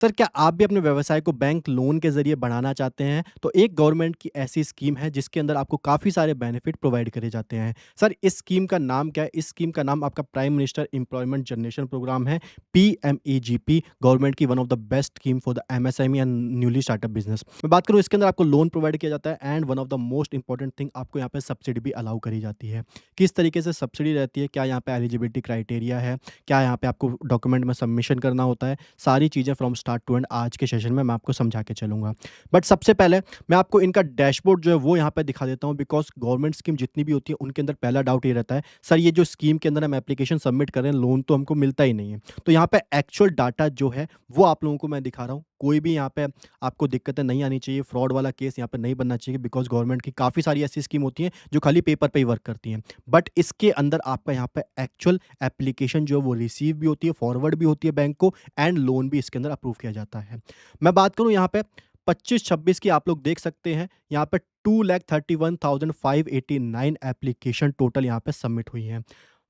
Sir, क्या आप भी अपने व्यवसाय को बैंक लोन के ज़रिए बढ़ाना चाहते हैं? तो एक गवर्नमेंट की ऐसी स्कीम है जिसके अंदर आपको काफ़ी सारे बेनिफिट प्रोवाइड करे जाते हैं। सर, इस स्कीम का नाम क्या है? इस स्कीम का नाम आपका prime minister employment generation programme है, पीएमईजीपी, गवर्नमेंट की one of the best scheme for the MSME and newly startup business. मैं बात करूँ, इसके अंदर आपको लोन प्रोवाइड किया जाता है and one of the most important thing, आपको यहाँ पे सब्सिडी भी अलाउ करी जाती है। किस तरीके से सब्सिडी रहती है? क्या यहाँ पे एलिजिबिलिटी क्राइटेरिया है? क्या यहाँ पे आपको डॉक्यूमेंट में सबमिशन करना होता है? सारी चीज़ें फ्रॉम स्टार्ट टू एंड आज के सेशन में मैं आपको समझा के चलूँगा। बट सबसे पहले मैं आपको इनका डैशबोर्ड जो है वो यहाँ पे दिखा देता हूँ, बिकॉज़ गवर्नमेंट स्कीम जितनी भी होती है उनके अंदर पहला डाउट ये रहता है, सर ये जो स्कीम के अंदर हम एप्लीकेशन सबमिट कर रहे हैं, लोन तो हमको मिलता ही नहीं है। तो यहाँ पे एक्चुअल डाटा जो है वो आप लोगों को मैं दिखा रहा हूँ। कोई भी यहाँ पे आपको दिक्कतें नहीं आनी चाहिए, फ्रॉड वाला केस यहाँ पे नहीं बनना चाहिए, बिकॉज़ गवर्नमेंट की काफ़ी सारी ऐसी स्कीम होती हैं जो खाली पेपर पे ही वर्क करती हैं। बट इसके अंदर आपका यहाँ पे एक्चुअल एप्लीकेशन जो है वो रिसीव भी होती है, फॉरवर्ड भी होती है बैंक को एंड लोन भी इसके अंदर अप्रूव किया जाता है। मैं बात करूँ यहाँ पे 25-26 की, आप लोग देख सकते हैं यहाँ पे 2,31,589 एप्लीकेशन टोटल यहाँ पे सबमिट हुई हैं।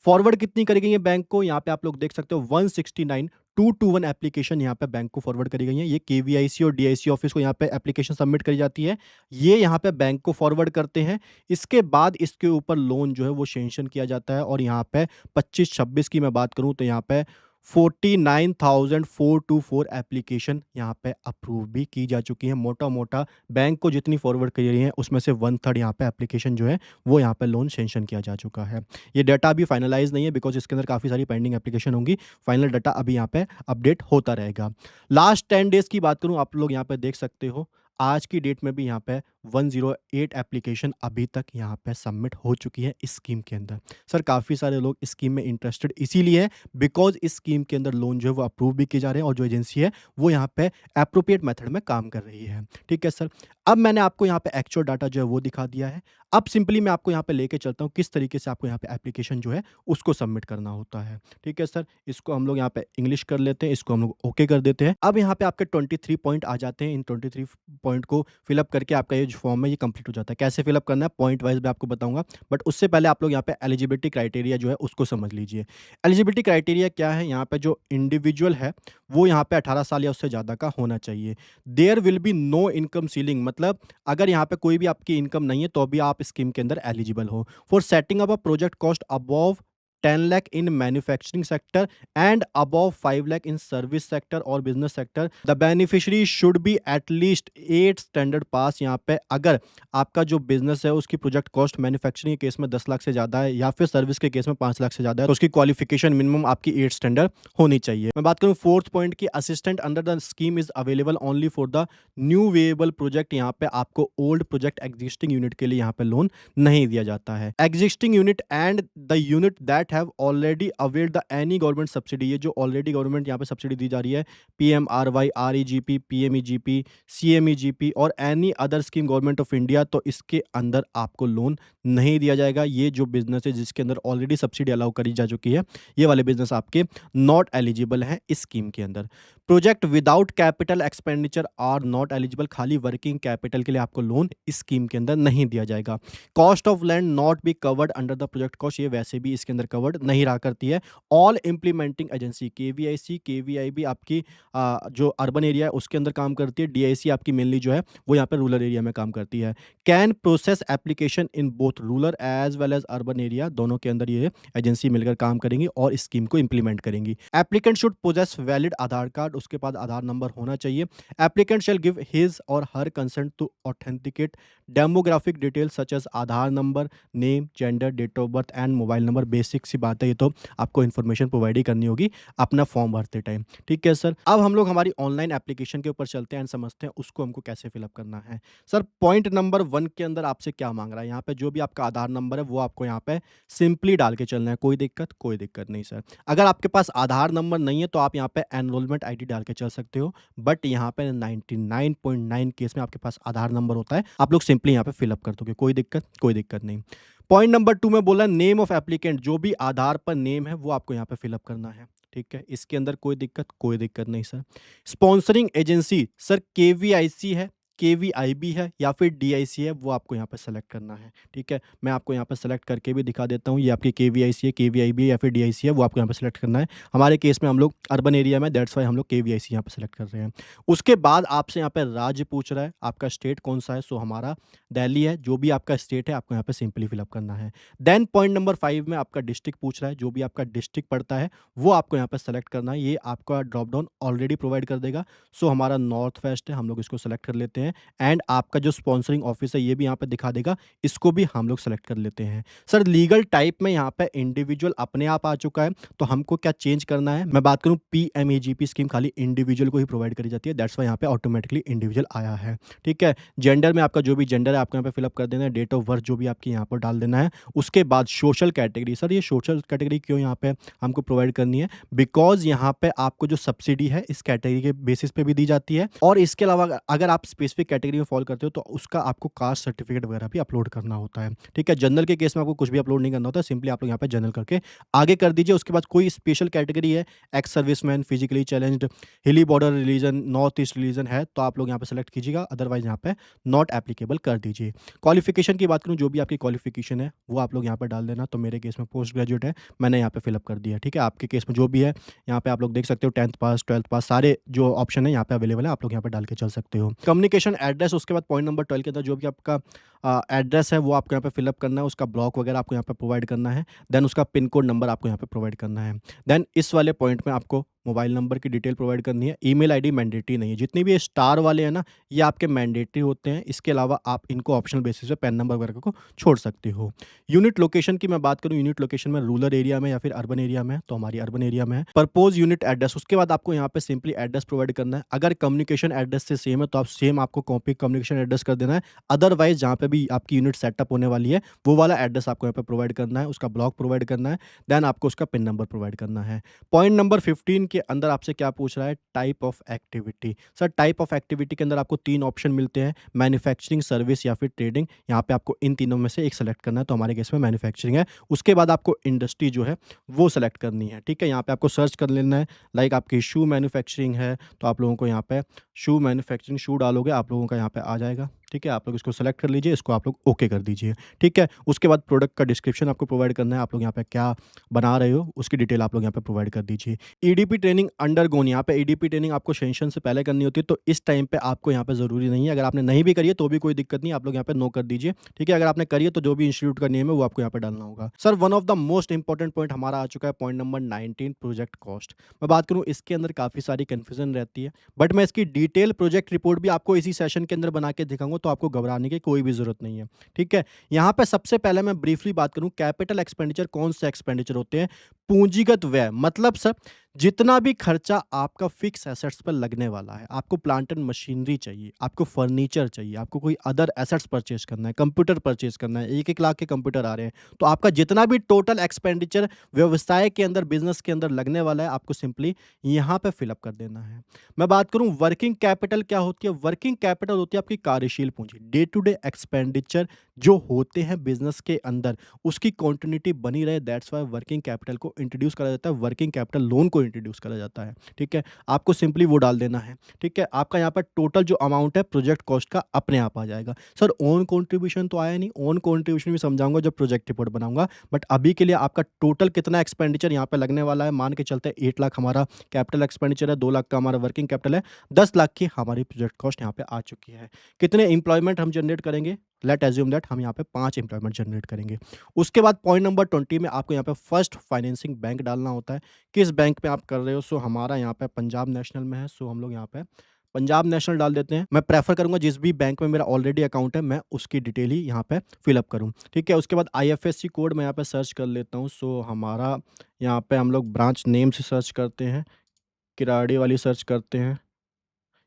फॉरवर्ड कितनी करी गई है बैंक को? यहाँ पे आप लोग देख सकते हो 169,221 एप्लीकेशन यहाँ पे बैंक को फॉरवर्ड करी गई है। ये केवीआईसी और डीआईसी ऑफिस को यहाँ पे एप्लीकेशन सबमिट करी जाती है। ये यहाँ पे बैंक को फॉरवर्ड करते हैं। इसके बाद इसके ऊपर लोन जो है वो सैंक्शन किया जाता है और यहाँ पे 25-26 की मैं बात करूँ तो यहाँ पे 49,424 एप्लीकेशन यहाँ पे अप्रूव भी की जा चुकी है। मोटा-मोटा बैंक को जितनी फॉरवर्ड करी गई है उसमें से 1/3 यहाँ पे एप्लीकेशन जो है वो यहाँ पे लोन सैंक्शन किया जा चुका है। ये डाटा अभी फाइनलाइज़ नहीं है, बिकॉज़ इसके अंदर काफ़ी सारी पेंडिंग एप्लीकेशन होंगी। फाइनल डाटा अभी यहाँ पे अपडेट होता रहेगा। लास्ट 10 डेज़ की बात करूँ, आप लोग यहाँ पे देख सकते हो, आज की डेट में भी यहाँ पे 108 एप्लीकेशन अभी तक यहाँ पे सबमिट हो चुकी है इस स्कीम के अंदर। सर, काफ़ी सारे लोग इस स्कीम में इंटरेस्टेड इसीलिए हैं बिकॉज़ इस स्कीम के अंदर लोन जो है वो अप्रूव भी किए जा रहे हैं और जो एजेंसी है वो यहाँ पे एप्रोप्रिएट मेथड में काम कर रही है। ठीक है सर। अब मैंने आपको यहाँ पे एक्चुअल डाटा जो है वो दिखा दिया है। अब सिंपली मैं आपको यहाँ पे लेके चलता हूँ किस तरीके से आपको यहाँ पे एप्लीकेशन जो है उसको सबमिट करना होता है। ठीक है सर। इसको हम लोग यहाँ पे इंग्लिश कर लेते हैं, इसको हम लोग ओके कर देते हैं। अब यहाँ पे आपके 23 पॉइंट आ जाते हैं। इन 23 पॉइंट को फिल अप करके आपका ये जो फॉर्म है ये कंप्लीट हो जाता है। कैसे फिल अप करना है पॉइंट वाइज़ मैं आपको बताऊँगा। बट उससे पहले आप लोग यहाँ पे एलिजिबिलिटी क्राइटेरिया जो है उसको समझ लीजिए। एलिजिबिलिटी क्राइटेरिया क्या है? यहाँ पे जो इंडिविजुअल है वो यहाँ पे 18 साल या उससे ज़्यादा का होना चाहिए। There will be no income ceiling, मतलब अगर यहाँ पे कोई भी आपकी इनकम नहीं है तो भी आप स्कीम के अंदर एलिजिबल हो। For setting up a project cost above 10 lakh in manufacturing sector and above 5 lakh in service sector और business sector, the beneficiary should be at least 8 standard pass। यहाँ पे अगर आपका जो बिजनेस है उसकी प्रोजेक्ट कॉस्ट मैन्युफैक्चरिंग के case में 10 लाख से ज़्यादा है या फिर सर्विस के केस में 5 लाख से ज़्यादा है तो उसकी क्वालिफिकेशन मिनिमम आपकी 8 स्टैंडर्ड होनी चाहिए। मैं बात करूँ फोर्थ पॉइंट की, assistant under the scheme is available only for the new viable project. यहाँ पे आपको ओल्ड प्रोजेक्ट एग्जिस्टिंग यूनिट के लिए यहाँ पे लोन नहीं दिया जाता है। Existing unit and the unit that have already availed the any government subsidy, ये जो ऑलरेडी गवर्नमेंट यहाँ पे सब्सिडी दी जा रही है, पीएमआरवाई, आरईजीपी, पीएमईजीपी, सीएमईजीपी और any other scheme government of India, तो इसके अंदर आपको लोन नहीं दिया जाएगा। ये जो बिजनेस है जिसके अंदर ऑलरेडी सब्सिडी अलाउ करी जा चुकी है, ये वाले बिजनेस आपके नॉट एलिजिबल हैं इस स्कीम के अंदर। Project without capital expenditure are not eligible, खाली वर्किंग कैपिटल के लिए आपको लोन इस स्कीम के अंदर नहीं दिया जाएगा। Cost of land not be covered under the project cost, ये वैसे भी इसके अंदर कवर्ड नहीं रहा करती है। ऑल इंप्लीमेंटिंग एजेंसी, केवीआईसी, केवीआईबी आपकी जो अर्बन एरिया है उसके अंदर काम करती है, डीआईसी आपकी मेनली जो है वो यहाँ पे रूरल एरिया में काम करती है। Can process application in both rural as well as urban area, दोनों के अंदर ये एजेंसी मिलकर काम करेंगी और इस स्कीम को इंप्लीमेंट करेंगी। Applicant should possess valid Aadhaar card, उसके बाद आधार नंबर होना चाहिए। Applicant shell give his or her consent to authenticate demographic details such as Aadhaar number, name, gender, date of birth and mobile number. Basic सी बात है, ये तो आपको इन्फॉर्मेशन प्रोवाइड ही करनी होगी अपना फॉर्म भरते टाइम। ठीक है सर। अब हम लोग हमारी ऑनलाइन एप्लीकेशन के ऊपर चलते हैं एंड समझते हैं उसको हमको कैसे फिलअप करना है। सर, पॉइंट नंबर 1 के अंदर आपसे क्या मांग रहा है? यहाँ पे जो भी आपका आधार नंबर है वो आपको यहाँ पे सिंपली डाल के चलना है। कोई दिक्कत? कोई दिक्कत नहीं सर। अगर आपके पास आधार नंबर नहीं है तो आप यहाँ पे एनरोलमेंट आईडी डाल के चल सकते हो, बट यहाँ पे 99.9 केस में आपके पास आधार नंबर होता है, आप लोग सिंपली यहाँ पे फिलअप कर दोगे। कोई दिक्कत? कोई दिक्कत नहीं। पॉइंट नंबर 2 में बोला नेम ऑफ एप्लीकेंट, जो भी आधार पर नेम है वो आपको यहाँ पे फिलअप करना है। ठीक है, इसके अंदर कोई दिक्कत? कोई दिक्कत नहीं sir. Sponsoring agency, sir KVIC है, केवीआईबी है या फिर डीआईसी है, वो आपको यहाँ पे सेलेक्ट करना है, ठीक है? मैं आपको यहाँ पे सेलेक्ट करके भी दिखा देता हूँ, ये आपकी केवीआईसी है, केवीआईबी है या फिर डीआईसी है, वो आपको यहाँ पे सेलेक्ट करना है। हमारे केस में हम लोग अर्बन एरिया में, दैट्स व्हाई हम लोग केवीआईसी यहाँ पे सेलेक्ट कर रहे हैं। उसके बाद आपसे यहाँ पे राज्य पूछ रहा है, आपका स्टेट कौन-सा है? सो हमारा दिल्ली है, जो भी आपका स्टेट है आपको यहाँ पे सिंपली फिल अप करना है। देन पॉइंट नंबर 5 में आपका डिस्ट्रिक्ट पूछ रहा है, जो भी आपका डिस्ट्रिक्ट पड़ता है, वो आपको यहाँ पे सेलेक्ट करना है। ये आपका ड्रॉप डाउन ऑलरेडी प्रोवाइड कर देगा। सो हमारा नॉर्थ वेस्ट है, हम लोग इसको सेलेक्ट कर लेते हैं एंड आपका जो स्पॉन्सरिंग ऑफिस है, ये भी यहाँ पे दिखा देगा, इसको भी हम लोग सेलेक्ट कर लेते हैं। सर लीगल टाइप में यहाँ पे इंडिविजुअल अपने आप आ चुका है, तो हमको क्या चेंज करना है? मैं बात करूँ पीएमएजीपी स्कीम खाली इंडिविजुअल को ही प्रोवाइड करी जाती है, दैट्स व्हाई यहाँ पे ऑटोमेटिकली इंडिविजुअल आया है, ठीक है? जेंडर में आपका जो भी जेंडर है आपको यहाँ पे फिल अप कर देना है, डेट ऑफ बर्थ जो भी आपकी यहाँ पर डाल देना है। उसके बाद सोशल कैटेगरी, सर ये सोशल कैटेगरी क्यों यहाँ पे हमको प्रोवाइड करनी है? बिकॉज़ यहाँ पे आपको जो सब्सिडी है इस कैटेगरी के बेसिस पे भी दी जाती है और इसके अलावा अगर आप स्पेसिफिक कैटेगरी में फॉल करते हो तो उसका आपको कास्ट सर्टिफिकेट वगैरह भी अपलोड करना होता है, ठीक है? जनरल के केस में आपको कुछ भी अपलोड नहीं करना होता है, सिंपली आप लोग यहाँ पे जनरल करके आगे कर दीजिए। उसके बाद कोई स्पेशल कैटेगरी है, एक्स सर्विसमैन, फिजिकली चैलेंज्ड, हिली border religion, north east religion है, तो आप लोग यहाँ पे सेलेक्ट कीजिएगा, अदरवाइज़ यहाँ पे नॉट एप्लीकेबल कर दीजिए। क्वालिफ़िकेशन की बात करूँ, जो भी आपकी क्वालिफ़िकेशन है, वो आप लोग यहाँ पे डाल देना। तो मेरे केस में पोस्ट ग्रेजुएट है, मैंने यहाँ पे फिल अप कर दिया, ठीक है? आपके केस में जो भी है, यहाँ पे आप लोग देख सकते हो 10th पास, 12th पास, सारे जो ऑप्शन है यहाँ पे अवेलेबल है, आप लोग यहाँ पे डाल के चल सकते हो। कम्युनिकेशन एड्रेस, उसके बाद पॉइंट नंबर 12 के अंदर जो भी आपका एड्रेस है, वो आपको यहाँ पे फिल अप करना है, उसका ब्लॉक वगैरह आपको यहाँ पे प्रोवाइड करना है, देन उसका पिन कोड नंबर आपको यहाँ पे प्रोवाइड करना है। देन इस वाले पॉइंट में आपको मोबाइल नंबर की डिटेल प्रोवाइड करनी है, ईमेल आईडी मैंडेटरी नहीं है। जितने भी ये स्टार वाले हैं ना, ये आपके मैंडेटरी होते हैं, इसके अलावा आप इनको ऑप्शनल बेसिस पे पैन नंबर वगैरह को छोड़ सकते हो। यूनिट लोकेशन की मैं बात करूँ, यूनिट लोकेशन में रूरल एरिया में या फिर अर्बन एरिया में है, तो हमारी अर्बन एरिया में है। प्रपोज यूनिट एड्रेस, उसके बाद आपको यहाँ पे सिंपली एड्रेस प्रोवाइड करना है। अगर कम्युनिकेशन एड्रेस से सेम है तो आप सेम आपको कॉपी कम्युनिकेशन एड्रेस कर देना है, अदरवाइज़ जहाँ पे भी आपकी यूनिट सेटअप होने वाली है, वो वाला एड्रेस आपको यहाँ पे प्रोवाइड करना है, उसका ब्लॉक प्रोवाइड करना है, देन आपको उसका पिन नंबर प्रोवाइड करना है। पॉइंट नंबर 15 के अंदर आपसे क्या पूछ रहा है? Type of activity. Sir type of activity के अंदर आपको 3 ऑप्शन मिलते हैं, मैन्युफैक्चरिंग, सर्विस या फिर ट्रेडिंग। यहाँ पे आपको इन तीनों में से एक सेलेक्ट करना है, तो हमारे केस में मैन्युफैक्चरिंग है। उसके बाद आपको इंडस्ट्री जो है वो सेलेक्ट करनी है, ठीक है? यहाँ पे आपको सर्च कर लेना है, लाइक आपकी शू मैन्युफैक्चरिंग है, तो आप लोगों को यहाँ पे शू मैन्युफैक्चरिंग, शू डालोगे आप लोगों का यहाँ पे आ जाएगा, ठीक है? आप लोग इसको सेलेक्ट कर लीजिए, इसको आप लोग ओके कर दीजिए, ठीक है? उसके बाद प्रोडक्ट का डिस्क्रिप्शन आपको प्रोवाइड करना है, आप लोग यहाँ पे क्या बना रहे हो उसकी डिटेल आप लोग यहाँ पे प्रोवाइड कर दीजिए। ईडीपी ट्रेनिंग अंडरगोन, यहाँ पे ईडीपी ट्रेनिंग आपको सेशन से पहले करनी होती है, तो इस टाइम पे आपको यहाँ पे ज़रूरी नहीं है। अगर आपने नहीं भी करी है तो भी कोई दिक्कत नहीं है, आप लोग यहाँ पे नो कर दीजिए, ठीक है? अगर आपने करी है तो जो भी इंस्टीट्यूट का नेम है वो आपको यहाँ पे डालना होगा। Sir one of the most important point हमारा आ चुका है, पॉइंट नंबर 19, प्रोजेक्ट कॉस्ट। मैं बात करूँ, इसके अंदर काफ़ी सारी कन्फ्यूजन रहती है, बट मैं इसकी डिटेल प्रोजेक्ट रिपोर्ट भी आपको इसी सेशन के अंदर बना के दिखाऊंगा, तो आपको घबराने की कोई भी ज़रूरत नहीं है, ठीक है? यहाँ पे सबसे पहले मैं ब्रीफली बात करूँ, कैपिटल एक्सपेंडिचर कौन से एक्सपेंडिचर होते हैं? पूंजीगत व्यय, मतलब सर जितना भी खर्चा आपका फिक्स एसेट्स पर लगने वाला है, आपको प्लांट एंड मशीनरी चाहिए, आपको फर्नीचर चाहिए, आपको कोई अदर एसेट्स परचेज करना है, कंप्यूटर परचेज करना है, 1-1 लाख के कंप्यूटर आ रहे हैं, तो आपका जितना भी टोटल एक्सपेंडिचर व्यवसाय के अंदर, बिजनेस के अंदर लगने वाला है, आपको सिंपली यहाँ पे फिल अप कर देना है। मैं बात करूँ वर्किंग कैपिटल क्या होती है? वर्किंग कैपिटल होती है आपकी कार्यशील पूंजी, डे टू डे एक्सपेंडिचर जो होते हैं बिजनेस के अंदर, उसकी कंटिन्यूटी बनी रहे, दैट्स व्हाई वर्किंग कैपिटल को इंट्रोड्यूस करा जाता है, वर्किंग कैपिटल लोन को इंट्रोड्यूस करा जाता है, ठीक है? आपको सिंपली वो डाल देना है, ठीक है? आपका यहाँ पर टोटल जो अमाउंट है प्रोजेक्ट कॉस्ट का अपने आप आ जाएगा। सर ओन कंट्रीब्यूशन तो आया नहीं, ओन कंट्रीब्यूशन भी समझाऊंगा जब प्रोजेक्ट रिपोर्ट बनाऊंगा, बट अभी के लिए आपका टोटल कितना एक्सपेंडिचर यहाँ पे लगने वाला है, मान के चलते हैं 8 लाख हमारा कैपिटल एक्सपेंडिचर है, 2 लाख का हमारा वर्किंग कैपिटल है, 10 लाख की हमारी प्रोजेक्ट कॉस्ट यहाँ पे आ चुकी है। कितने एम्प्लॉयमेंट हम जनरेट करेंगे? लेट एज्यूम दैट हम यहाँ पे 5 एम्प्लॉयमेंट जनरेट करेंगे। उसके बाद पॉइंट नंबर 20 में आपको यहाँ पे फर्स्ट फाइनेंसिंग बैंक डालना होता है, किस बैंक पे आप कर रहे हो? सो हमारा यहाँ पे पंजाब नेशनल में है, सो हम लोग यहाँ पे पंजाब नेशनल डाल देते हैं। मैं प्रेफर करूंगा जिस भी बैंक में मेरा ऑलरेडी अकाउंट है मैं उसकी डिटेल ही यहाँ पे फिलअप करूँ, ठीक है? उसके बाद आईएफएससी कोड मैं यहाँ पे सर्च कर लेता हूँ, सो हमारा यहाँ पे हम लोग ब्रांच नेम से सर्च करते हैं, किराड़ी वाली सर्च करते हैं,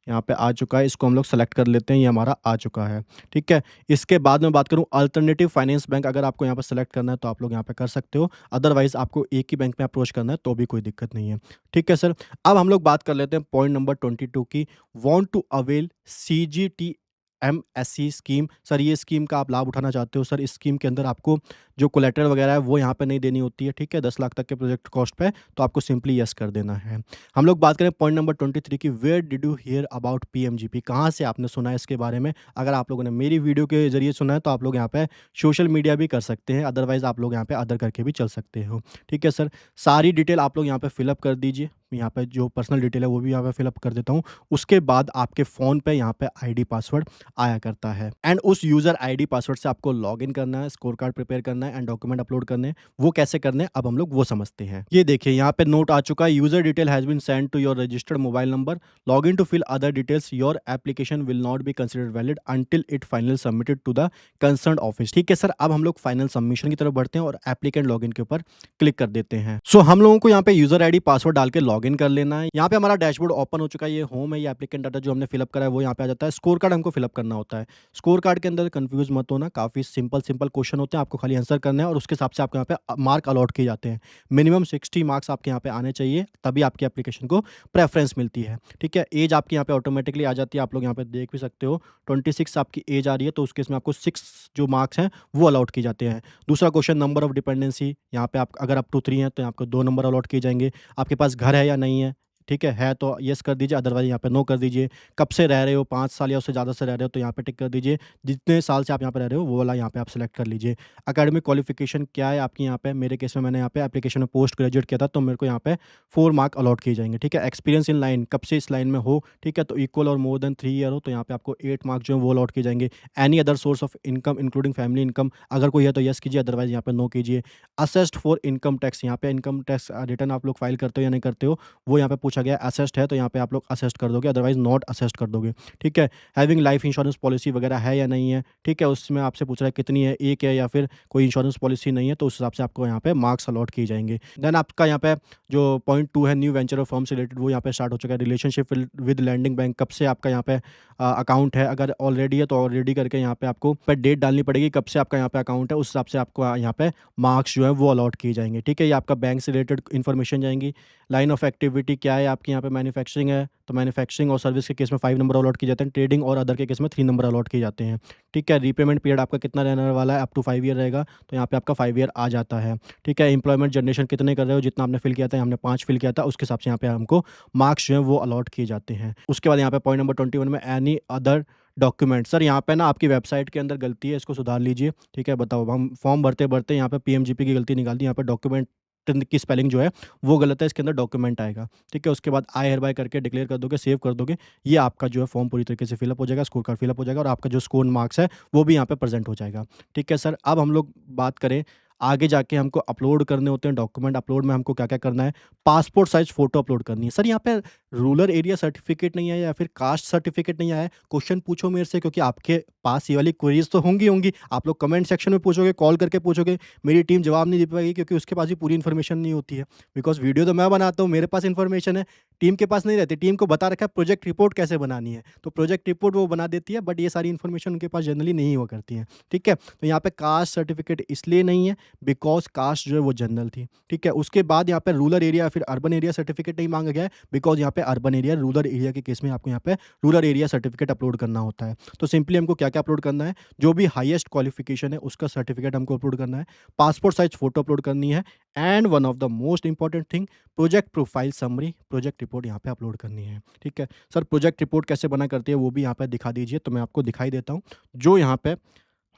यहाँ पे आ चुका है, इसको हम लोग सेलेक्ट कर लेते हैं, ये हमारा आ चुका है, ठीक है? इसके बाद मैं बात करूँ अल्टरनेटिव फाइनेंस बैंक, अगर आपको यहाँ पे सेलेक्ट करना है तो आप लोग यहाँ पे कर सकते हो, अदरवाइज़ आपको एक ही बैंक में अप्रोच करना है तो भी कोई दिक्कत नहीं है, ठीक है सर? अब हम लोग बात कर लेते हैं पॉइंट नंबर 22 की, want to avail CGTMSC scheme. Sir ये स्कीम का आप लाभ उठाना चाहते हो, सर इस स्कीम के अंदर आपको जो कोलेटरल वगैरह है वो यहाँ पे नहीं देनी होती है, ठीक है? 10 लाख तक के प्रोजेक्ट कॉस्ट पे, तो आपको सिंपली येस कर देना है। हम लोग बात करें पॉइंट नंबर 23 की, where did you hear about PMGP? कहाँ से आपने सुना है इसके बारे में? अगर आप लोगों ने मेरी वीडियो के ज़रिए सुना है तो आप लोग यहाँ पे सोशल मीडिया भी कर सकते हैं, अदरवाइज़ आप लोग यहाँ पे अदर करके भी चल सकते हो, ठीक है सर? सारी डिटेल आप लोग यहाँ पे फिल अप कर दीजिए। यहाँ पे जो पर्सनल डिटेल है वो भी यहाँ पे फिल अप कर देता हूँ। उसके बाद आपके फ़ोन पे यहाँ पे आईडी पासवर्ड आया करता है एंड उस यूज़र आईडी पासवर्ड से आपको लॉगिन करना है, स्कोर कार्ड प्रिपेयर करना है एंड डॉक्यूमेंट अपलोड करने हैं। वो कैसे करने हैं अब हम लोग वो समझते हैं। ये देखिए यहाँ पे नोट आ चुका है, user detail has been send to your registered mobile number, login to fill other details, your application will not be considered valid until it final submitted to the concerned office. ठीक है sir, अब हम लोग final submission की तरफ बढ़ते हैं और एप्लीकेंट लॉगिन के ऊपर क्लिक कर देते हैं। सो हम लोगों को यहाँ पे यूज़र आईडी पासवर्ड डाल के लॉगिन कर लेना है। यहाँ पे हमारा डैशबोर्ड ओपन हो चुका है, ये होम है, ये एप्लीकेंट डाटा जो हमने फिलअप करा है वो यहाँ पे आ जाता है। स्कोर कार्ड हमको फिलअप करना होता है। स्कोर कार्ड के अंदर कंफ्यूज मत होना, काफ़ी सिंपल सिंपल क्वेश्चन होते हैं, आपको खाली आंसर करना है और उसके हिसाब से आपको यहाँ पे मार्क अलॉट किए जाते हैं। मिनिमम 60 मार्क्स आपके यहाँ पे आने चाहिए, तभी आपकी एप्लीकेशन को प्रेफरेंस मिलती है। ठीक है, एज आपकी यहाँ पे ऑटोमेटिकली आ जाती है, आप लोग यहाँ पे देख भी सकते हो 26 आपकी एज आ रही है, तो उस केस में आपको 6 जो मार्क्स हैं वो अलॉट किए जाते हैं। दूसरा क्वेश्चन, नंबर ऑफ डिपेंडेंसी, यहाँ पे आप अगर अप टू 3 हैं तो आपको 2 नंबर अलॉट किए जाएंगे। आपके पास घर है या नहीं है, ठीक है तो येस कर दीजिए, अदरवाइज यहाँ पे नो कर दीजिए। कब से रह रहे हो, 5 साल या उससे ज़्यादा से रह रहे हो तो यहाँ पे टिक कर दीजिए। जितने साल से आप यहाँ पे रह रहे हो वो वाला यहाँ पे आप सेलेक्ट कर लीजिए। एकेडमिक क्वालिफिकेशन क्या है आपकी यहाँ पे, मेरे केस में मैंने यहाँ पे एप्लीकेशन में पोस्ट ग्रेजुएट किया था तो मेरे को यहाँ पे 4 मार्क अलॉट किए जाएंगे। ठीक है, एक्सपीरियंस इन लाइन, कब से इस लाइन में हो, ठीक है तो इक्वल और मोर देन 3 ईयर हो तो यहाँ पे आपको 8 मार्क जो है वो अलॉट किए जाएंगे। Any other source of income including family income, अगर कोई है तो येस कीजिए, अदरवाइज यहाँ पे नो कीजिए। असेस्ड फॉर इनकम टैक्स, यहाँ पे इनकम टैक्स रिटर्न आप लोग फाइल करते हो या नहीं करते हो वो यहाँ पे पूछा गया। असेस्ड है तो यहाँ पे आप लोग असेस्ट कर दोगे, अदरवाइज नॉट असेस्ट कर दोगे। ठीक है, हैविंग लाइफ इंश्योरेंस पॉलिसी वगैरह है या नहीं है, ठीक है उसमें आपसे पूछ रहा है कितनी है, एक है या फिर कोई इंश्योरेंस पॉलिसी नहीं है, तो उस हिसाब से आपको यहाँ पे मार्क्स अलॉट किए जाएंगे। देन आपका यहाँ पे जो पॉइंट 2 है, न्यू वेंचर और फर्म से रिलेटेड, वो यहाँ पे स्टार्ट हो चुका है। रिलेशनशिप विद लैंडिंग बैंक, कब से आपका यहाँ पे अकाउंट है, अगर ऑलरेडी है तो ऑलरेडी करके यहाँ पे आपको डेट डालनी पड़ेगी कब से आपका यहाँ पे अकाउंट है, उस हिसाब से आपको यहाँ पे मार्क्स जो है वो अलॉट किए जाएंगे। ठीक है, ये आपका बैंक से रिलेटेड इन्फॉर्मेशन जाएंगी। लाइन ऑफ एक्टिविटी क्या है आपकी, यहाँ पे मैन्युफैक्चरिंग है तो मैन्युफैक्चरिंग और सर्विस के केस में 5 नंबर अलॉट किए जाते हैं। ट्रेडिंग और अदर के केस में 3 नंबर अलॉट किए जाते हैं। ठीक है, रीपेमेंट पीरियड आपका कितना रहने वाला है, अप टू 5 ईयर रहेगा तो यहाँ पे आपका 5 ईयर आ जाता है। ठीक है, एम्प्लॉयमेंट जनरेशन कितने कर रहे हो, जितना आपने फिल किया था, हमने 5 फिल किया था, उसके हिसाब से यहाँ पे हमको मार्क्स जो है वो अलॉट किए जाते हैं। उसके बाद यहाँ पे पॉइंट नंबर 21 में एनी अदर डॉक्यूमेंट, सर यहाँ पे ना आपकी वेबसाइट के अंदर गलती है, इसको सुधार लीजिए। ठीक है, बताओ, हम फॉर्म भरते भरते यहाँ पे पीएमजीपी की गलती निकाल दी, यहाँ पे डॉक्यूमेंट की स्पेलिंग जो है वो गलत है, इसके अंदर डॉक्यूमेंट आएगा। ठीक है, उसके बाद आई हेयर बाय करके डिक्लेयर कर दोगे, सेव कर दोगे, ये आपका जो है फॉर्म पूरी तरीके से फिलअप हो जाएगा, स्कोर कार्ड फिलअप हो जाएगा और आपका जो स्कोर मार्क्स है वो भी यहाँ पे प्रेजेंट हो जाएगा। ठीक है सर, अब हम लोग बात करें आगे जाके हमको अपलोड करने होते हैं डॉक्यूमेंट। अपलोड में हमको क्या क्या करना है, पासपोर्ट साइज फोटो अपलोड करनी है। सर यहाँ पे रूरल एरिया सर्टिफिकेट नहीं है या फिर कास्ट सर्टिफिकेट नहीं आया है, क्वेश्चन पूछो मेरे से, क्योंकि आपके पास ये वाली क्वेरीज तो होंगी आप लोग कमेंट सेक्शन में पूछोगे, कॉल करके पूछोगे, मेरी टीम जवाब नहीं दे पाएगी क्योंकि उसके पास भी पूरी इन्फॉर्मेशन नहीं होती है। बिकॉज वीडियो तो मैं बनाता हूँ, मेरे पास इन्फॉर्मेशन है, टीम के पास नहीं रहती। टीम को बता रखा है प्रोजेक्ट रिपोर्ट कैसे बनानी है, तो प्रोजेक्ट रिपोर्ट वो बना देती है, बट ये सारी इन्फॉर्मेशन उनके पास जनरली नहीं हुआ करती है। ठीक है, तो यहाँ पे कास्ट सर्टिफिकेट इसलिए नहीं है बिकॉज कास्ट जो है वो जनरल थी। ठीक है, उसके बाद यहाँ पे रूरल एरिया फिर अर्बन एरिया सर्टिफिकेट नहीं मांगा गया है बिकॉज यहाँ पे अर्बन एरिया, रूरल एरिया के केस में आपको यहाँ पे रूरल एरिया सर्टिफिकेट अपलोड करना होता है। तो सिंपली हमको क्या क्या अपलोड करना है, जो भी हाईएस्ट क्वालिफिकेशन है उसका सर्टिफिकेट हमको अपलोड करना है, पासपोर्ट साइज फोटो अपलोड करनी है and one of the most important thing, project profile summary, project report यहाँ पे अपलोड करनी है। ठीक है सर, प्रोजेक्ट रिपोर्ट कैसे बना करती है वो भी यहाँ पे दिखा दीजिए, तो मैं आपको दिखाई देता हूँ। जो यहाँ पे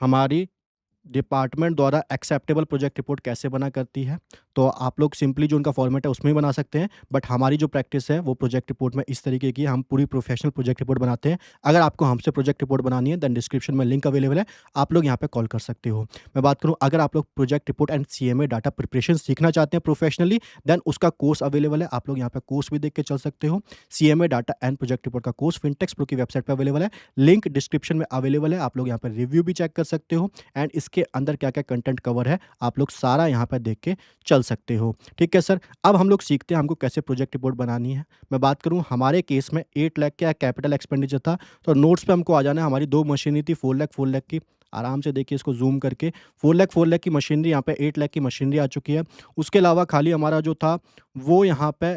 हमारी डिपार्टमेंट द्वारा एक्सेप्टेबल प्रोजेक्ट रिपोर्ट कैसे बना करती है, तो आप लोग सिंपली जो उनका फॉर्मेट है उसमें ही बना सकते हैं, बट हमारी जो प्रैक्टिस है वो प्रोजेक्ट रिपोर्ट में इस तरीके की है, हम पूरी प्रोफेशनल प्रोजेक्ट रिपोर्ट बनाते हैं। अगर आपको हमसे प्रोजेक्ट रिपोर्ट बनानी है देन डिस्क्रिप्शन में लिंक अवेलेबल है, आप लोग यहाँ पे कॉल कर सकते हो। मैं बात करूँ, अगर आप लोग project report and CMA data preparation सीखना चाहते हैं प्रोफेशनली, देन उसका कोर्स अवेलेबल है, आप लोग यहाँ पे कोर्स भी देख के चल सकते हो। CMA data and project report का कोर्स फिनटेक्स प्रो की वेबसाइट पर अवेलेबल है, लिंक डिस्क्रिप्शन में अवेलेबल है, आप लोग यहाँ पर रिव्यू भी चेक कर सकते हो एंड इसके अंदर क्या क्या कंटेंट कवर है आप लोग सारा यहाँ पर देख के चल सकते हो। ठीक है सर, अब हम लोग सीखते हैं हमको कैसे प्रोजेक्ट रिपोर्ट बनानी है। मैं बात करूँ हमारे केस में 8 लाख का कैपिटल एक्सपेंडिचर था, तो नोट्स पे हमको आ जाना है। हमारी 2 मशीनरी थी, 4 लाख की, आराम से देखिए इसको जूम करके, 4 लाख की मशीनरी, यहाँ पे 8 लाख की मशीनरी आ चुकी है। उसके अलावा खाली हमारा जो था वो यहाँ पे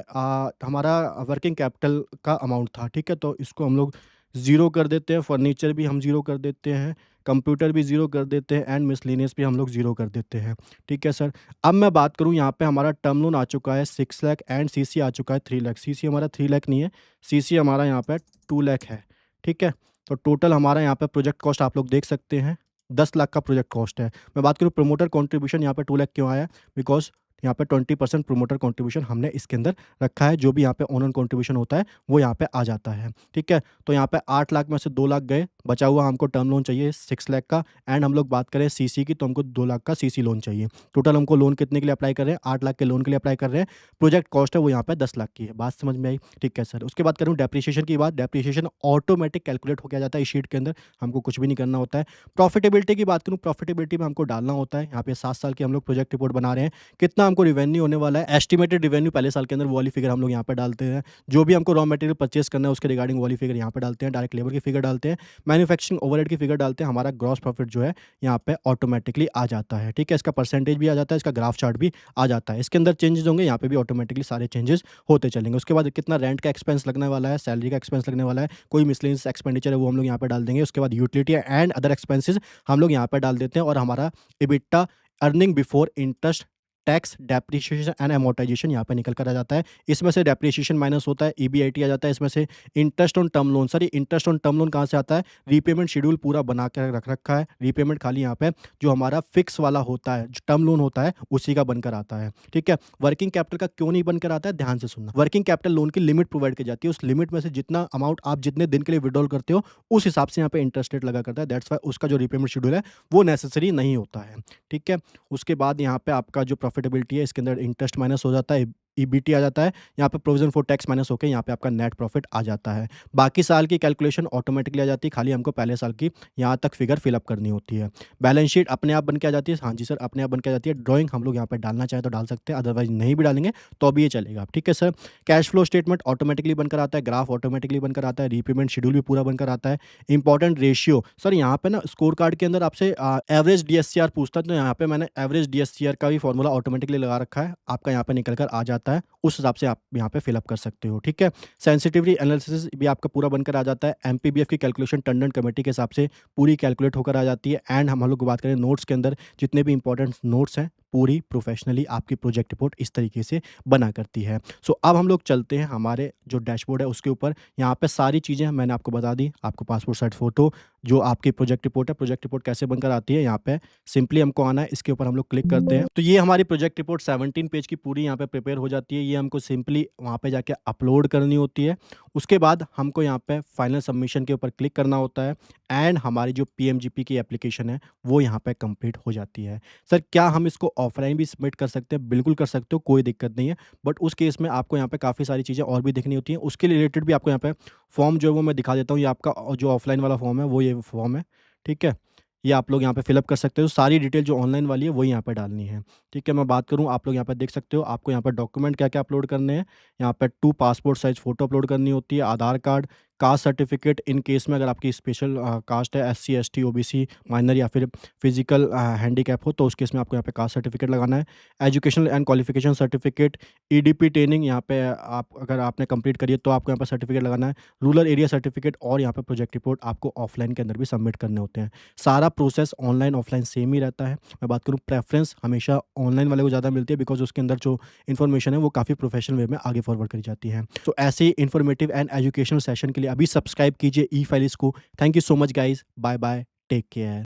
हमारा वर्किंग कैपिटल का अमाउंट था। ठीक है, तो इसको हम लोग ज़ीरो कर देते हैं, फर्नीचर भी हम ज़ीरो कर देते हैं, कंप्यूटर भी ज़ीरो कर देते हैं एंड मिसलेनियस भी हम लोग ज़ीरो कर देते हैं। ठीक है सर। अब मैं बात करूँ यहाँ पे हमारा टर्म लोन आ चुका है 6 लाख एंड सीसी आ चुका है 3 लाख। सीसी हमारा 3 लाख नहीं है, सीसी हमारा यहाँ पे 2 लाख है। ठीक है? तो टोटल हमारा यहाँ पे प्रोजेक्ट कॉस्ट आप लोग देख सकते हैं, 10 लाख का प्रोजेक्ट कॉस्ट है। मैं बात करूँ प्रमोटर कंट्रीब्यूशन यहाँ पे 2 लाख क्यों आया? बिकॉज़ यहाँ पे 20% प्रमोटर कंट्रीब्यूशन हमने इसके अंदर रखा है, जो भी यहाँ पे ओनर कंट्रीब्यूशन होता है, वो यहाँ पे आ जाता है। ठीक है? तो यहाँ पे 8 लाख में से 2 लाख गए, बचा हुआ हमको टर्म लोन चाहिए 6 लाख का एंड हम लोग बात करें सीसी की तो हमको 2 लाख का सीसी लोन चाहिए। टोटल हमको लोन कितने के लिए अप्लाई कर रहे हैं? 8 लाख के लोन के लिए अप्लाई कर रहे हैं। प्रोजेक्ट कॉस्ट है वो यहाँ पे 10 लाख की है। बात समझ में आई? ठीक है सर। उसके बाद करूँ डेप्रिसिएशन की बात, डेप्रिसिएशन ऑटोमेटिक कैलकुलेट होके आ जाता है इस शीट के अंदर, हमको कुछ भी नहीं करना होता है। प्रॉफिटेबिलिटी की बात करूँ, प्रॉफिटेबिलिटी में हमको डालना होता है, यहाँ पे 7 साल की हम लोग प्रोजेक्ट रिपोर्ट बना रहे हैं, कितना हमको रिवेन्यू होने वाला है, एस्टिमेटेड रिवेन्यू पहले साल के अंदर वो वाली फिगर हम लोग यहाँ पे डालते हैं। जो भी हमको रॉ मटेरियल परचेज़ करना है उसके रिगार्डिंग वो वाली फिगर यहाँ पे डालते हैं, डायरेक्ट लेबर की फिगर डालते हैं, मैन्युफैक्चरिंग ओवरहेड की फिगर डालते हैं, हमारा ग्रॉस प्रॉफिट जो है यहाँ पे ऑटोमेटिकली आ जाता है। ठीक है? इसका परसेंटेज भी आ जाता है, इसका ग्राफ चार्ट भी आ जाता है। इसके अंदर चेंजेस होंगे, यहाँ पे भी ऑटोमेटिकली सारे चेंजेस होते चलेंगे। उसके बाद कितना रेंट का एक्सपेंस लगने वाला है, सैलरी का एक्सपेंस लगने वाला है, कोई मिसलेनियस एक्सपेंडिचर है वो हम लोग यहाँ पे डाल देंगे। उसके बाद यूटिलिटी एंड अदर एक्सपेंसेस हम लोग यहाँ पे डाल देते हैं और हमारा EBITDA earning before interest, tax, depreciation and amortisation यहाँ पे निकल कर आ जाता है। इसमें से डेप्रिसिएशन माइनस होता है, ईबीआईटी आ जाता है, इसमें से interest on term loan, sir ये इंटरेस्ट ऑन टर्म लोन कहाँ से आता है? रीपेमेंट शेड्यूल पूरा बना के रख रखा है, रीपेमेंट खाली यहाँ पे जो हमारा फिक्स वाला होता है, जो टर्म लोन होता है उसी का बनकर आता है। ठीक है? वर्किंग कैपिटल का क्यों नहीं बनकर आता है? ध्यान से सुनना। वर्किंग कैपिटल लोन की लिमिट प्रोवाइड की जाती है, उस लिमिट में से जितना अमाउंट आप जितने दिन के लिए विड्रॉल करते हो उस हिसाब से यहाँ पे इंटरेस्ट रेट लगा करता है, दैट्स व्हाई उसका जो रीपेमेंट शेड्यूल है वो नेसेसरी नहीं होता है। ठीक है? उसके बाद यहाँ पे आपका जो प्रॉफिटेबिलिटी है इसके अंदर इंटरेस्ट माइनस हो जाता है, ईबीटी आ जाता है, यहाँ पे प्रोविजन फॉर टैक्स माइनस होके यहाँ पे आपका नेट प्रॉफिट आ जाता है। बाकी साल की कैलकुलेशन ऑटोमेटिकली आ जाती है, खाली हमको पहले साल की यहाँ तक फिगर फिल अप करनी होती है। बैलेंस शीट अपने आप बन के आ जाती है, हाँ जी सर अपने आप बन के आ जाती है। ड्राइंग हम लोग यहाँ पे डालना चाहें तो डाल सकते हैं, अदरवाइज नहीं भी डालेंगे तो भी ये चलेगा। ठीक है sir. Cash flow statement automatically बनकर आता है, ग्राफ ऑटोमेटिकली बनकर आता है, रीपेमेंट शेड्यूल भी पूरा बनकर आता है। इंपॉर्टेंट रेशियो, सर यहाँ पे ना स्कोर कार्ड के अंदर आपसे एवरेज डीएससीआर पूछता है, तो यहाँ पे मैंने एवरेज डीएससीआर का भी फॉर्मूला ऑटोमेटिकली लगा रखा है, आपका यहाँ पे निकल कर आ जाता है, उस हिसाब से आप यहाँ पे फिलअप कर सकते हो। ठीक है? सेंसिटिविटी एनालिसिस भी आपका पूरा बनकर आ जाता है, एमपीबीएफ की कैलकुलेशन टंडन कमेटी के हिसाब से पूरी कैलकुलेट होकर आ जाती है एंड हम लोग बात करें नोट्स के अंदर जितने भी इंपॉर्टेंट नोट्स हैं पूरी प्रोफेशनली आपकी प्रोजेक्ट रिपोर्ट इस तरीके से बना करती है। सो अब हम लोग चलते हैं हमारे जो डैशबोर्ड है उसके ऊपर। यहाँ पे सारी चीज़ें मैंने आपको बता दी, आपको पासपोर्ट साइज फ़ोटो, जो आपकी प्रोजेक्ट रिपोर्ट है, प्रोजेक्ट रिपोर्ट कैसे बनकर आती है, यहाँ पे सिंपली हमको आना है, इसके ऊपर हम लोग क्लिक करते हैं। तो ये हमारी प्रोजेक्ट रिपोर्ट 17 पेज की पूरी यहाँ पे प्रिपेयर हो जाती है। ये हमको सिंपली वहाँ पे जाके अपलोड करनी होती है। उसके बाद हमको यहाँ पे फाइनल सबमिशन के ऊपर क्लिक करना होता है एंड हमारी जो पीएमजीपी की एप्लीकेशन है वो यहाँ पे कंप्लीट हो जाती है। सर क्या हम इसको ऑफलाइन भी सबमिट कर सकते हैं? बिल्कुल कर सकते हो, कोई दिक्कत नहीं है। बट उस केस में आपको यहाँ पे काफ़ी सारी चीज़ें और भी देखनी होती हैं। उसके रिलेटेड भी आपको यहाँ पे फॉर्म जो है वो मैं दिखा देता हूँ। ये आपका जो ऑफलाइन वाला फॉर्म है वो ये फॉर्म है। ठीक है? ये आप लोग यहाँ पे फिलअप कर सकते हो। सारी डिटेल जो ऑनलाइन वाली है वही यहाँ पे डालनी है। ठीक है? मैं बात करूँ, आप लोग यहाँ पे देख सकते हो, आपको यहाँ पे डॉक्यूमेंट क्या-क्या अपलोड करने हैं। यहाँ पे 2 पासपोर्ट साइज़ फ़ोटो अपलोड करनी होती है, Aadhaar card, caste certificate in case में अगर आपकी स्पेशल कास्ट है, एससी, एसटी, ओबीसी, माइनर या फिर फिजिकल हैंडीकैप हो तो उस केस में आपको यहाँ पे कास्ट सर्टिफिकेट लगाना है। Educational and qualification certificate, EDP training यहाँ पे आप अगर आपने कंप्लीट करी है तो आपको यहाँ पे सर्टिफिकेट लगाना है। रूरल एरिया सर्टिफिकेट और यहाँ पे प्रोजेक्ट रिपोर्ट आपको ऑफलाइन के अंदर भी सबमिट करने होते हैं। सारा प्रोसेस ऑनलाइन ऑफलाइन सेम ही रहता है। मैं बात करूँ प्रेफ़रेंस हमेशा ऑनलाइन वाले को ज़्यादा मिलती है बिकॉज़ उसके अंदर जो इन्फॉर्मेशन है वो काफ़ी प्रोफेशनल वे में आगे फॉरवर्ड करी जाती है। तो ऐसे ही इन्फॉर्मेटिव एंड एजुकेशनल सेशन के लिए अभी सब्सक्राइब कीजिए ई फाइलिस को। Thank you so much guys, bye bye, take care.